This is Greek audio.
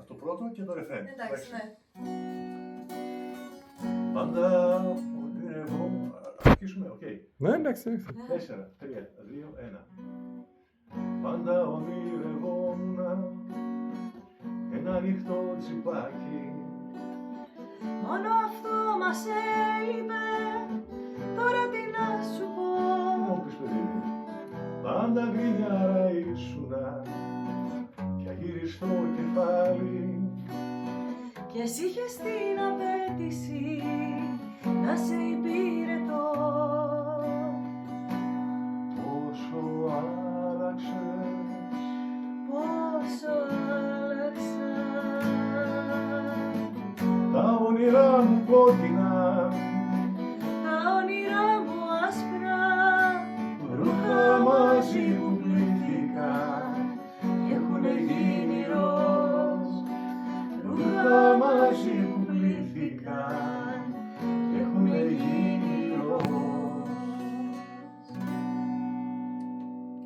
Το πρώτο και το ρεφρέν. Εντάξει, ναι. Πάντα ονειρεύω. Αρχίσουμε, οκ. Ναι, εντάξει. 4, 3, 2, 1. Πάντα ονειρευόμουν ένα ανοιχτό τσιπάκι. Μόνο αυτό μας έλειπε, τώρα τι να σου πω. Τι μου πεις, παιδί μου, πάντα γκρινιάρα ήσουνα κι αγύριστο κεφάλι. Κι εσύ είχες την απέτηση να σε υπηρετώ. Πόσο άλλαξες, Πόσο άλλαξα. τα όνειρά μου κόκκινα, Τα όνειρά μου άσπρα, ρούχα μαζί που πλήθηκα κι έχουνε γίνει ροζ. ρούχα μαζί